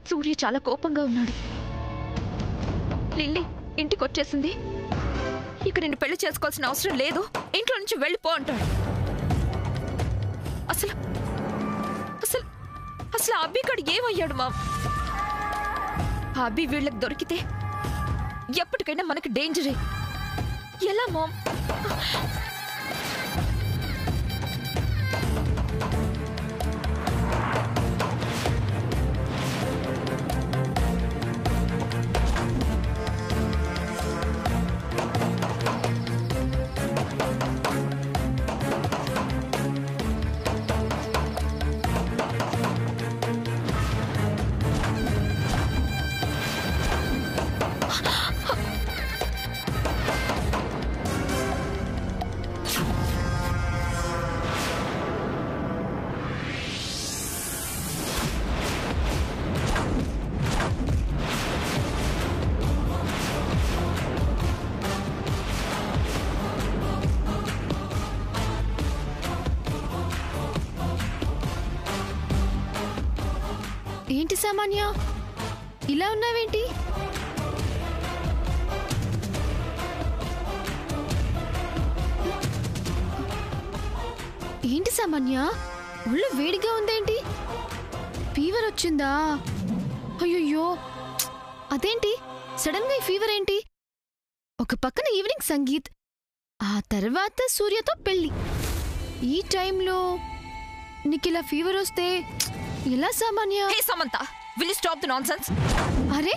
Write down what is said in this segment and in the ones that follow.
సూర్య చాలా కోపంగా ఉన్నాడు. లిల్లీ ఇంటికి వచ్చేసింది. ఇక నేను పెళ్లి చేసుకోవాల్సిన అవసరం లేదు, ఇంట్లో నుంచి వెళ్ళిపో అంటాడు. అసలు అసలు అసలు అబ్బిగాడు ఏమయ్యాడు మా? అబ్బి వీళ్ళకి దొరికితే ఎప్పటికైనా మనకి డేంజరే. ఎలా మామ్? ఏంటి సామాన్య, ఇలా ఉన్నావేంటి? ఏంటి సామాన్య, ఒళ్ళు వేడిగా ఉందేంటి? ఫీవర్ వచ్చిందా? అయ్యో, అదేంటి సడన్ గా ఈ ఫీవర్ ఏంటి? ఒక పక్కన ఈవినింగ్ సంగీత్, ఆ తర్వాత సూర్యతో పెళ్లి. ఈ టైంలో నీకిలా ఫీవర్ వస్తే ఎలా Samanya? Hey Samantha, will you stop the nonsense? అరే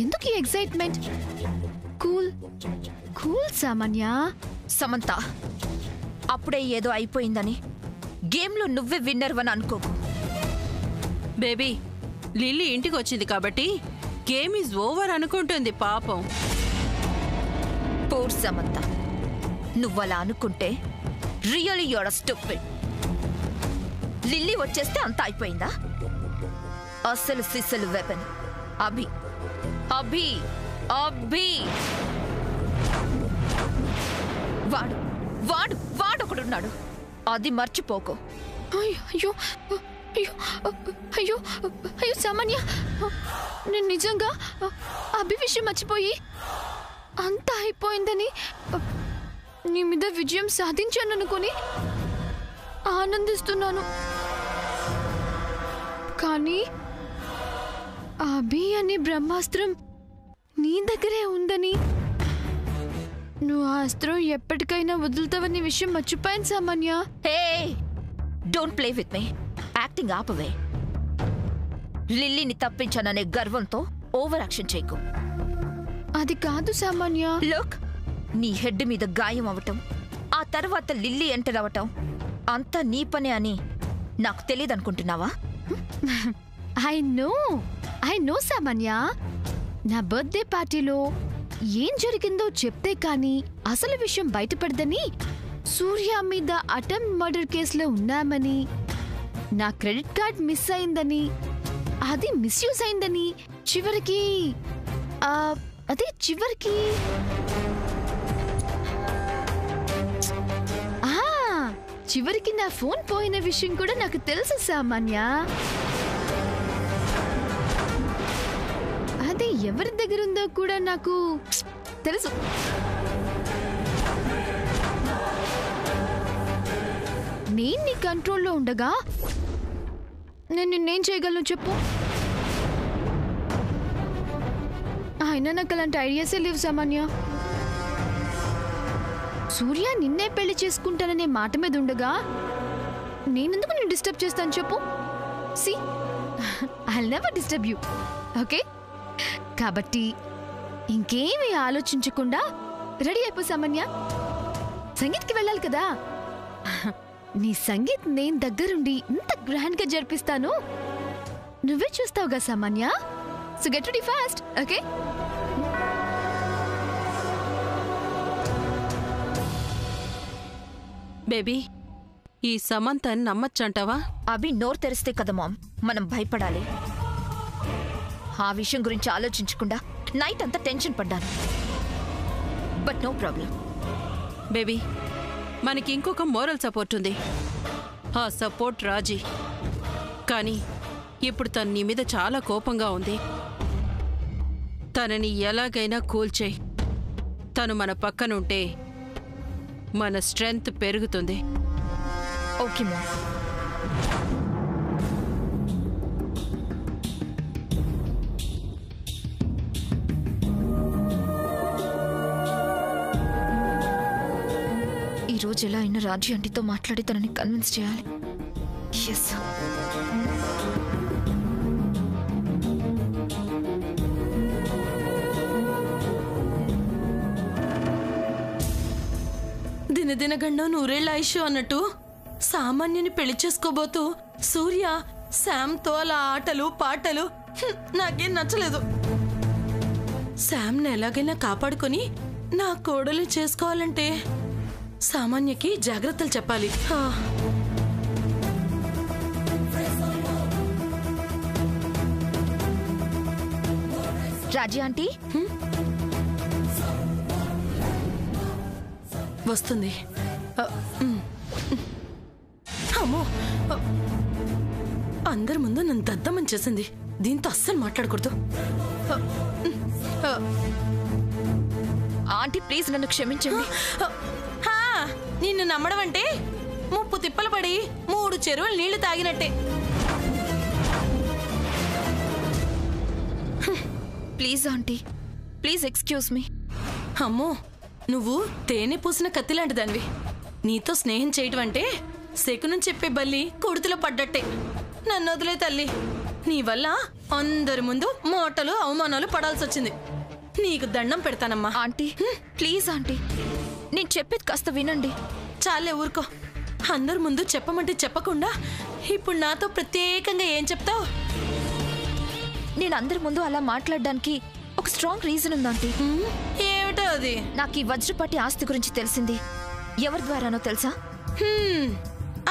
ఎందుకు ఈ ఎక్సైట్మెంట్? కూల్ కూల్ సామాన్య. సమంత, అప్పుడే ఏదో అయిపోయిందని గేమ్లో నువ్వే విన్నర్ అని అనుకోకు. బేబీ, లిల్లీ ఇంటికి వచ్చింది కాబట్టి గేమ్ ఈజ్ ఓవర్ అనుకుంటుంది పాపం. పోర్ సమంత, నువ్వలా అనుకుంటే really you are stupid. Lily వచ్చేస్తే అంతా అయిపోయిందా? అసలు సిసలు వెపన్ అభి అభి అభి వాడు వాడు వాడొకడున్నాడు, అది మర్చిపోకు. అయ్యో అయ్యో అయ్యో అయ్యో సామాన్య, నేను నిజంగా అభి విషయం మర్చిపోయి అంతా అయిపోయిందని నీ మీద విజయం సాధించాను అనుకుని ఆనందిస్తున్నాను. కానీ అభి అనే బ్రహ్మాస్త్రం నీ దగ్గరే ఉందని, నువ్వు ఆ అస్త్రం ఎప్పటికైనా వదులుతావనే విషయం మర్చిపోయాను Samanya. Hey, don't play with me. Acting ఆపవే. లిల్లీని తప్పించాననే గర్వంతో ఓవర్ యాక్షన్ చేయకు. అది కాదు సామాన్య. లుక్, నీ హెడ్ మీద గాయం అవటం, ఆ తర్వాత లిల్లీ ఎంటర్ అవటం అంతా నీ పనే అని నాకు తెలియదనుకుంటున్నావా? ఐ నో సామాన్య. నా బర్త్డే పార్టీలో ఏం జరిగిందో చెప్తే కానీ అసలు విషయం బయటపడదని, సూర్య మీద అటెంప్ట్ మర్డర్ కేసులో ఉన్నామని, నా క్రెడిట్ కార్డ్ మిస్ అయిందని, అది మిస్యూజ్ అయిందని, చివరికి చివరికి నా ఫోన్ పోయిన విషయం కూడా నాకు తెలుసు సామాన్య. అది ఎవరి దగ్గర ఉందో కూడా నాకు తెలుసు. నేను నీ కంట్రోల్లో ఉండగా నేను నిన్నేం చేయగలను చెప్పు? అయినా నాకు అలాంటి ఐడియాసే లేవు సామాన్య. సూర్య నిన్నే పెళ్లి చేసుకుంటాననే మాట మీద ఉండగా నేనెందుకు నిన్ను డిస్టర్బ్ చేస్తాను చెప్పు? See, I never disturb you, okay? కాబట్టి ఇంకేమీ ఆలోచించకుండా రెడీ అయిపో సామాన్య. సంగీత్కి వెళ్ళాలి కదా. నీ సంగీత్ నేను దగ్గరుండి ఇంత గ్రాండ్ గా జరిపిస్తాను, నువ్వే చూస్తావుగా సామాన్య. So get ready fast, okay? Baby, ఈ సమంతని నమ్మచ్చంటావా? అభి నోరు తెరిస్తే కదా మామ్ మనం భయపడాలి. ఆ విషయం గురించి ఆలోచించకుండా నైట్ అంతా టెన్షన్ పడ్డాను. But no problem. బేబీ, మనకి ఇంకొక మోరల్ సపోర్ట్ ఉంది. ఆ సపోర్ట్ రాజీ. కానీ ఇప్పుడు తను నీ మీద చాలా కోపంగా ఉంది. తనని ఎలాగైనా కూల్చేయి. తను మన పక్కనుంటే మన స్ట్రెంగ్త్ పెరుగుతుంది. ఓకే మా. ఈరోజు ఎలా అయినా రాజీ ఆంటీతో మాట్లాడి తనని కన్విన్స్ చేయాలి. ఎస్. దినదినగండం నూరేళ్ల ఆయుష్ అన్నట్టు సామాన్యుని పెళ్లి చేసుకోబోతూ సూర్య శామ్తో అలా ఆటలు పాటలు నాకేం నచ్చలేదు. శామ్ని ఎలాగైనా కాపాడుకొని నా కోడలు చేసుకోవాలంటే సామాన్యకి జాగ్రత్తలు చెప్పాలి. రాజీ ఆంటీ వస్తుంది. అమ్మో, అందరి ముందు నన్ను దద్దమని చేసింది. దీంతో అస్సలు మాట్లాడకూడదు. ఆంటీ ప్లీజ్ నన్ను క్షమించండి. నిన్ను నమ్మడం అంటే ముప్పు తిప్పలు పడి 3 చెరువులు నీళ్లు తాగినట్టే. Please aunty, please excuse me. అమ్మో, నువ్వు తేనె పూసిన కత్తిలాంటి దానివి. నీతో స్నేహం చేయటం అంటే శకునం చెప్పే బల్లి కొడుతులో పడ్డట్టే. నన్ను వదిలే తల్లి. నీ వల్ల అందరి ముందు మోటలు అవమానాలు పడాల్సి వచ్చింది. నీకు దండం పెడతానమ్మా. ఆంటీ ప్లీజ్ ఆంటీ, నేను చెప్పేది కాస్త వినండి. చాలే ఊరుకో. అందరి ముందు చెప్పమంటే చెప్పకుండా ఇప్పుడు నాతో ప్రత్యేకంగా ఏం చెప్తావు? నేను అందరి ముందు అలా మాట్లాడడానికి ఒక స్ట్రాంగ్ రీజన్ ఉంది ఆంటీ. ఏమిటో అది? నాకు ఈ వజ్రపాటి ఆస్తి గురించి తెలిసింది ఎవరి ద్వారానో తెలుసా?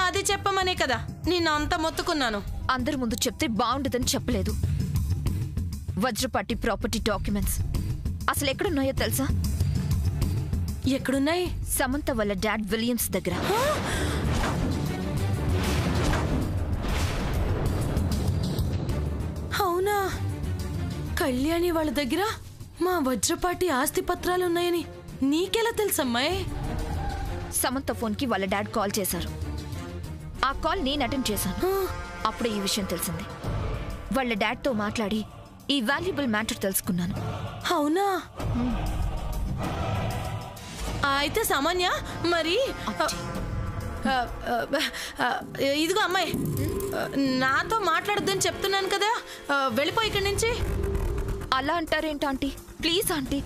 అది చెప్పమనే కదా నిన్ను అంత మొత్తుకున్నాను. అందరి ముందు చెప్తే బాగుండదని చెప్పలేదు. వజ్రపాటి ప్రాపర్టీ డాక్యుమెంట్స్ అసలు ఎక్కడున్నాయో తెలుసా? ఎక్కడున్నాయి? సమంత వాళ్ళ డాడ్ విలియమ్స్ దగ్గర. అవునా? కళ్యాణి వాళ్ళ దగ్గర మా వజ్రపాటి ఆస్తి పత్రాలు ఉన్నాయని నీకెలా తెలుసమ్మాయి? సమంత ఫోన్కి వాళ్ళ డాడ్ కాల్ చేశారు. ఆ కాల్ నేను అటెండ్ చేశాను. అప్పుడే ఈ విషయం తెలిసింది. వాళ్ళ డాడ్తో మాట్లాడి ఈ వాల్యుబుల్ మ్యాటర్ తెలుసుకున్నాను. అవునా? అయితే సామాన్య మరి ఇదిగో అమ్మాయి, నాతో మాట్లాడొద్దని చెప్తున్నాను కదా, వెళ్ళిపో ఇక్కడి నుంచి. అలా అంటారేంటి aunty? Please aunty,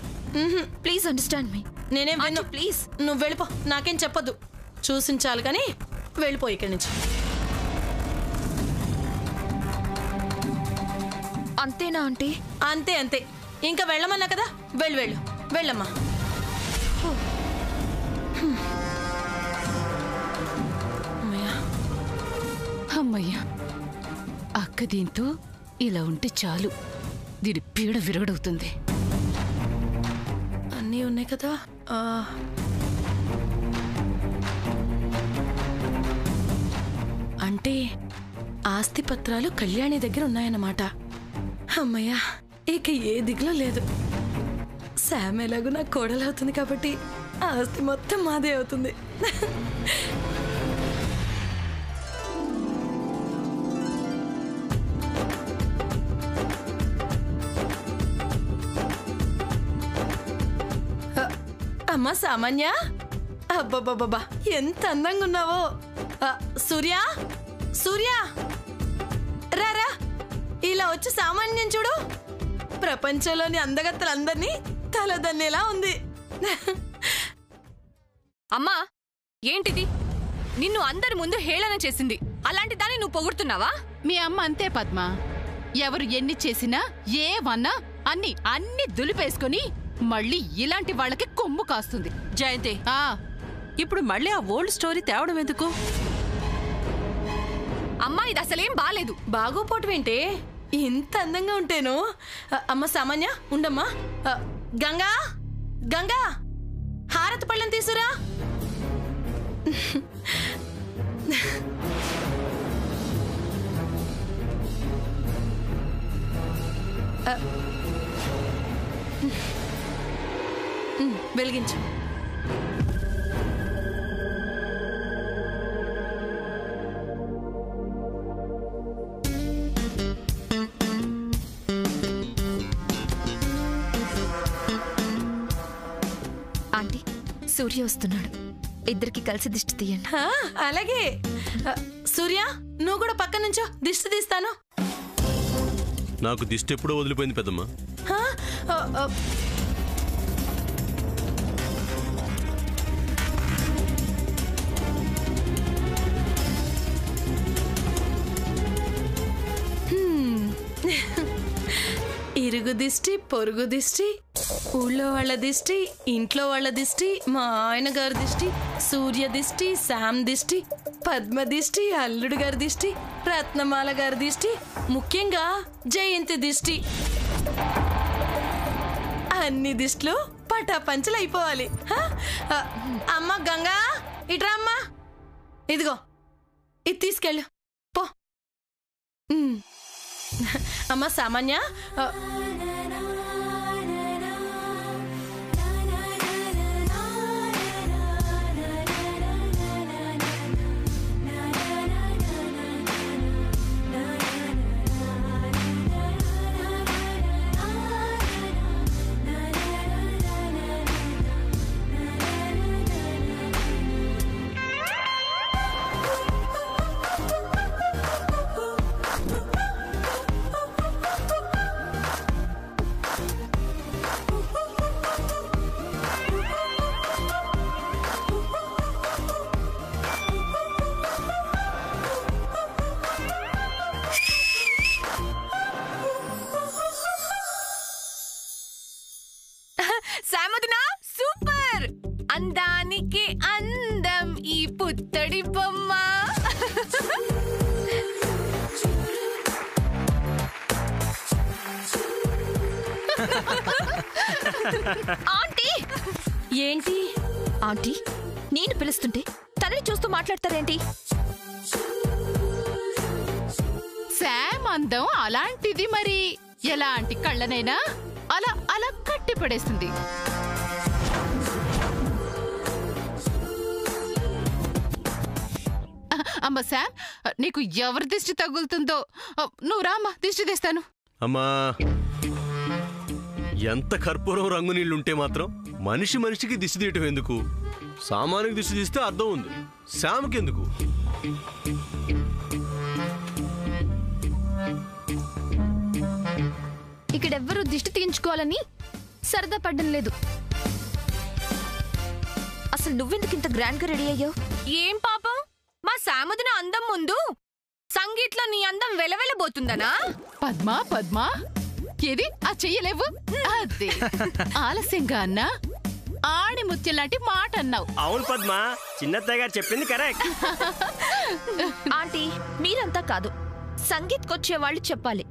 please understand me. నేనేం విన్ను. ప్లీజ్ నువ్వు వెళ్ళిపో, నాకేం చెప్పొద్దు. చూసించాలి కానీ వెళ్ళిపో ఇక్కడి నుంచి. అంతేనా ఆంటీ? అంతే అంతే. ఇంకా వెళ్ళమన్నా కదా, వెళ్ళు వెళ్ళు, వెళ్ళమ్మా. అమ్మయ్యా, అక్క దీంతో ఇలా ఉంటే చాలు, దీని పీడ విరగడవుతుంది. అన్నీ ఉన్నాయి కదా. అంటే ఆస్తి పత్రాలు కళ్యాణి దగ్గర ఉన్నాయన్నమాట. అమ్మయ్యా, ఇక ఏ దిగులో లేదు. శామ్ ఎలాగూ నాకు కోడలవుతుంది కాబట్టి ఆస్తి మొత్తం మాదే అవుతుంది. అమ్మా సామాన్య, అబ్బబ్బబ్బా ఎంత అందంగా ఉన్నావో. సూర్య, సూర్య రారా, ఇలా వచ్చి సామాన్యం చూడు. ప్రపంచంలోని అందగత్తలందరినీ తలదన్నేలా ఉంది. అమ్మా, ఏంటిది? నిన్ను అందరి ముందు హేళన చేసింది, అలాంటి దాన్ని నువ్వు పొగుడుతున్నావా? మీ అమ్మ అంతే పద్మ. ఎవరు ఎన్ని చేసినా ఏవన్నా అన్ని దులిపేసుకొని మళ్ళీ ఇలాంటి వాళ్ళకి కొమ్ము కాస్తుంది. జయంతి, ఇప్పుడు మళ్ళీ ఆ ఓల్డ్ స్టోరీ తేవడం ఎందుకు? అమ్మా, ఇది అసలేం బాలేదు. బాగోపోవటమేంటే? ఇంత అందంగా ఉంటేను. అమ్మ సామాన్య ఉండమ్మా. గంగా, గంగా హారతి పళ్ళని తీసురా. వెలిగించు. ఆంటీ, సూర్య వస్తున్నాడు. ఇద్దరికి కలిసి దిష్టి తీయండి. అలాగే. సూర్య, నువ్వు కూడా పక్క నుంచో, దిష్టి తీస్తాను. నాకు దిష్టి ఎప్పుడో వదిలిపోయింది పెద్దమ్మ. ఇరుగు దిష్టి, పొరుగు దిష్టి, ఊళ్ళో వాళ్ళ దిష్టి, ఇంట్లో వాళ్ళ దిష్టి, మా ఆయన గారి దిష్టి, సూర్య దిష్టి, శామ్ దిష్టి, పద్మ దిష్టి, అల్లుడు గారి దిష్టి, రత్నమాల గారి దిష్టి, ముఖ్యంగా జయంతి దిష్టి. అన్ని దిష్టిలు పటాపంచలు అయిపోవాలి. అమ్మ గంగా, ఇట్రా అమ్మా. ఇదిగో, ఇది తీసుకెళ్ళు పో. అమ్మ సామాన్య, సామోదినా, సూపర్! అందానికి అందం ఈ పుత్తడి బొమ్మ. ఆంటీ! ఏంటి ఆంటీ, నేను పిలుస్తుంటే తనని చూస్తూ మాట్లాడతారేంటి? శామ్ అందం అలాంటిది, మరి ఎలాంటి కళ్ళనైనా అలా అలా కట్టి పడేస్తుంది. అమ్మ శామ్, నీకు ఎవరి దిష్టి తగులుతుందో నువ్వు రామ్మా, దిష్టి తెస్తాను. అమ్మా, ఎంత కర్పూరం రంగు నీళ్లుంటే మాత్రం మనిషి మనిషికి దిష్టి తీయటం ఎందుకు? సామాన్యుకి దిష్టి తీస్తే అర్థం ఉంది, శామ్కి ఎందుకు? ఇక్కడెవ్వరూ దిష్టి తీయించుకోవాలని సరదా పడ్డం లేదు. అసలు నువ్వెందుకు ఇంత గ్రాండ్ గా రెడీ అయ్యావు? ఏం పాపం, మా సామోదిన అందం ముందు సంగీత్లో నీ అందం వెలవెలబోతుందనా? పద్మా పద్మా, ఏది ఆ చెయ్యలేవు? అదే ఆలస్యంగా అన్నా ఆడి ముత్యం లాంటి మాట అన్నావు. అవును పద్మ, చిన్నత్తయ్య గారు చెప్పింది కరెక్ట్. ఆంటీ, మీరంతా కాదు, సంగీత్కొచ్చే వాళ్ళు చెప్పాలి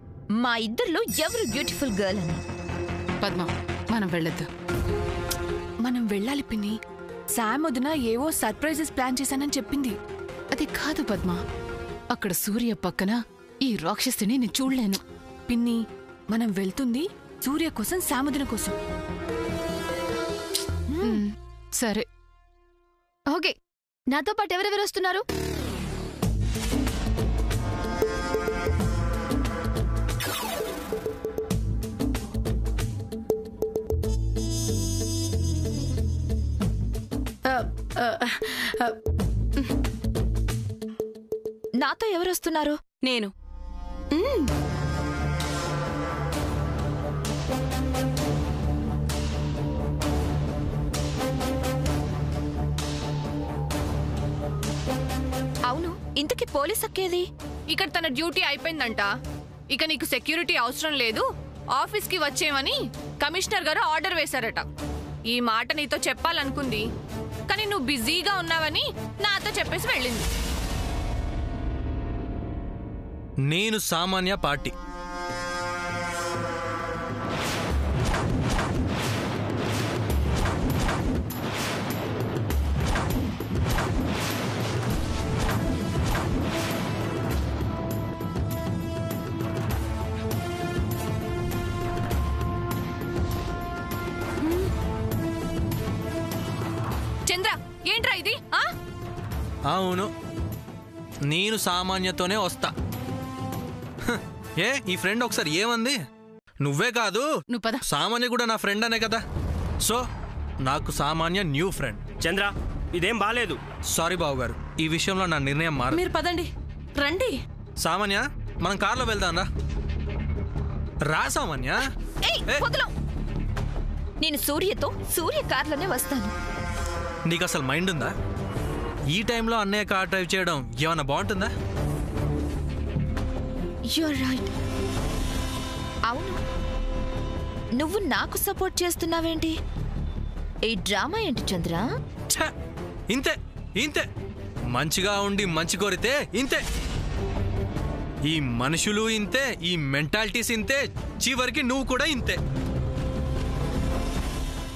మా ఇద్దరిలో ఎవరు బ్యూటిఫుల్ గర్ల్ అని. పద్మ, మనం వెళ్ళొద్దు. మనం వెళ్ళాలి పిన్ని. సామోదిన ఏవో సర్ప్రైజెస్ ప్లాన్ చేశానని చెప్పింది. అది కాదు పద్మ, అక్కడ సూర్య పక్కన ఈ రాక్షసిని నేను చూడలేను. పిన్ని, మనం వెళ్తుంది సూర్య కోసం, సామోదిన కోసం. సరే, ఓకే. నాతో పాటు ఎవరెవరు వస్తున్నారు? నాతో ఎవరు వస్తున్నారు? నేను. అవును, ఇంతకీ పోలీస్ అక్కేది? ఇక్కడ తన డ్యూటీ అయిపోయిందంట. ఇక నీకు సెక్యూరిటీ అవసరం లేదు, ఆఫీస్ కి వచ్చేయమని కమిషనర్ గారు ఆర్డర్ వేశారట. ఈ మాట నీతో చెప్పాలనుకుంది, కానీ నువ్వు బిజీగా ఉన్నావని నాతో చెప్పేసి వెళ్ళింది. నేను సామాన్య పార్టీ. అవును, నేను సామాన్యతోనే వస్తా. ఏ ఈ ఫ్రెండ్ ఒకసారి ఏమంది? నువ్వే కాదు, నువ్వు పద. సామాన్య కూడా నా ఫ్రెండ్ అనే కదా. సో నాకు సామాన్య న్యూ ఫ్రెండ్. చంద్ర, ఇదేం బాలేదు. సారీ బాబు గారు, ఈ విషయంలో నా నిర్ణయం మారు. మీరు పదండి, రండి. సామాన్య, మనం కార్లో వెళ్దాం రా. రా సామాన్య. నేను సూర్య కార్లోనే వస్తాను. నీకు అసలు మైండ్ ఉందా? ఈ టైంలో అన్నయ్య కార్ డ్రైవ్ చేయడం ఏమన్నా బాగుంటుందా? You're right. అవును, నువ్వు నాకు సపోర్ట్ చేస్తున్నావేంటి? ఈ డ్రామా ఏంటి చంద్ర? ఇంతే ఇంతే, మంచిగా ఉండి మంచి కోరితే ఇంతే. ఈ మనుషులు ఇంతే, ఈ మెంటాలిటీస్ ఇంతే, చివరికి నువ్వు కూడా ఇంతే.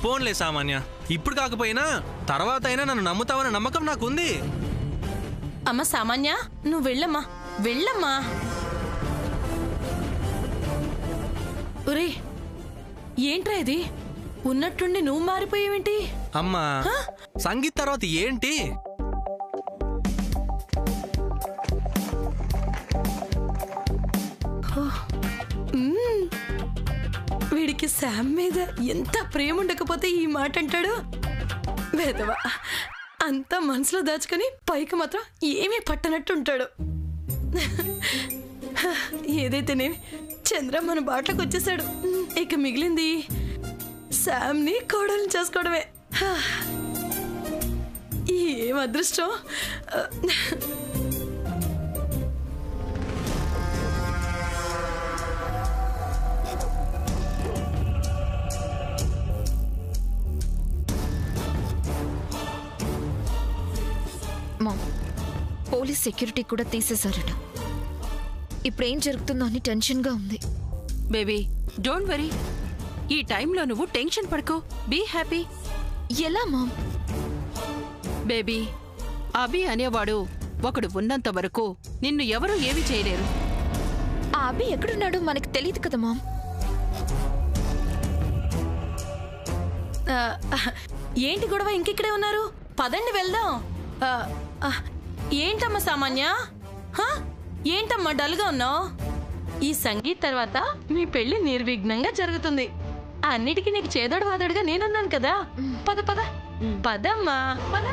పోన్లే సామాన్య, ఇప్పుడు కాకపోయినా తర్వాత అయినా నన్ను నమ్ముతావన్న నమ్మకం నాకుంది. అమ్మ సామాన్య, నువ్వు వెళ్ళమ్మా, వెళ్ళమ్మా. ఒరే, ఏంట్రా ఇది? ఉన్నట్టుండి నువ్వు మారిపోయావేంటి? అమ్మా, సంగీత్ తర్వాత ఏంటి? వీడికి శామ్ మీద ఎంత ప్రేమ ఉండకపోతే ఈ మాట అంటాడు. వేదవా, అంతా మనసులో దాచుకొని పైకి మాత్రం ఏమీ పట్టనట్టు ఉంటాడు. ఏదైతేనేమి చంద్ర మన బాటలోకి వచ్చేసాడు. ఇక మిగిలింది శామ్ని కోడల్ని చేసుకోవడమే. ఏం అదృష్టం. పోలీస్ సెక్యూరిటీ కూడా తీసేశారట. ఇప్పుడేం జరుగుతుందో అని టెన్షన్గా ఉంది. Baby, don't worry. ఈ టైంలో నువ్వు టెన్షన్ పడుకో. Be happy. ఎలా మామ్? బేబీ, అభి అనేవాడు ఒకడు ఉన్నంత వరకు నిన్ను ఎవరూ ఏమీ చేయలేరు. ఆ అభి ఎక్కడున్నాడో మనకు తెలియదు కదా మామ్. ఏంటి గొడవ? ఇంకెక్కడే ఉన్నారు? పదండి వెళ్దాం. ఏంటమ్మా సామాన్య, ఏంటమ్మా డల్గా ఉన్నావు? ఈ సంగీత్ తర్వాత మీ పెళ్లి నిర్విఘ్నంగా జరుగుతుంది. అన్నిటికీ నీకు చేదోడు వాదోడుగా నేనున్నాను కదా. పద పద పదమ్మా, పద.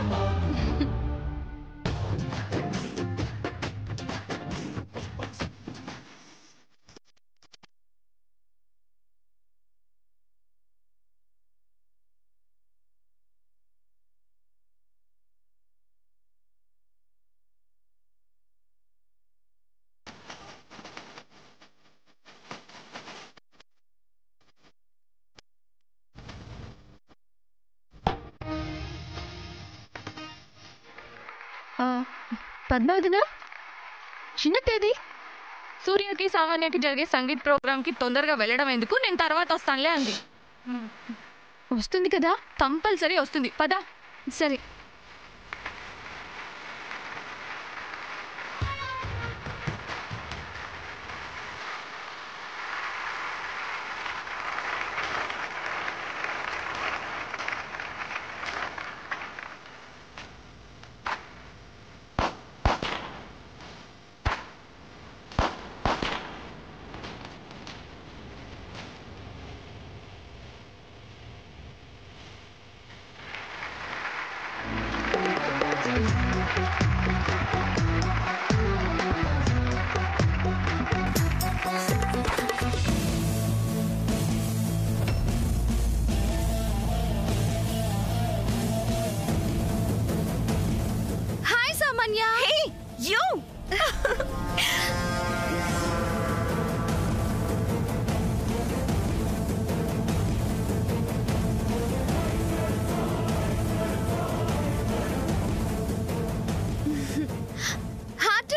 పద్మావతినా, చిన్న తేదీ సూర్యకి సామాన్యకి జరిగే సంగీత్ ప్రోగ్రామ్కి తొందరగా వెళ్ళడం ఎందుకు, నేను తర్వాత వస్తానులే అంది. వస్తుంది కదా, కంపల్సరీ వస్తుంది. పదా. సరే.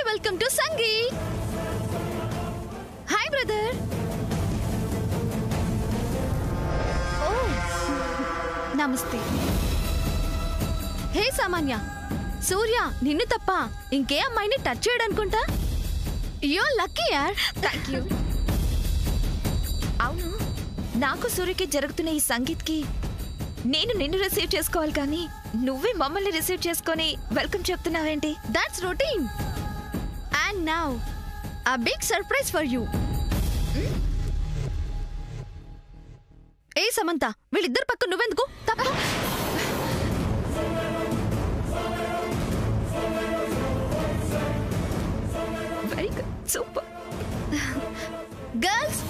Welcome to Sangeet. Hi, brother. Oh, namaste. Hey, Samanya. Surya, ninnu tappa inke ammayini touch cheyadanకుంటా. You're lucky, yaar. Thank you. అవును, నాకు సూర్యకి జరుగుతున్న ఈ సంగీత్కి నేను నిన్ను రిసీవ్ చేసుకోవాలి కానీ నువ్వే మమ్మల్ని రిసీవ్ చేసుకొని వెల్కమ్ చెప్తున్నావేంటి? That's routine. And now, a big surprise for you. ఏ సమంత, వీళ్ళిద్దరు పక్క నువ్వెందుకు? తప్పు. Very good, super. గర్ల్స్,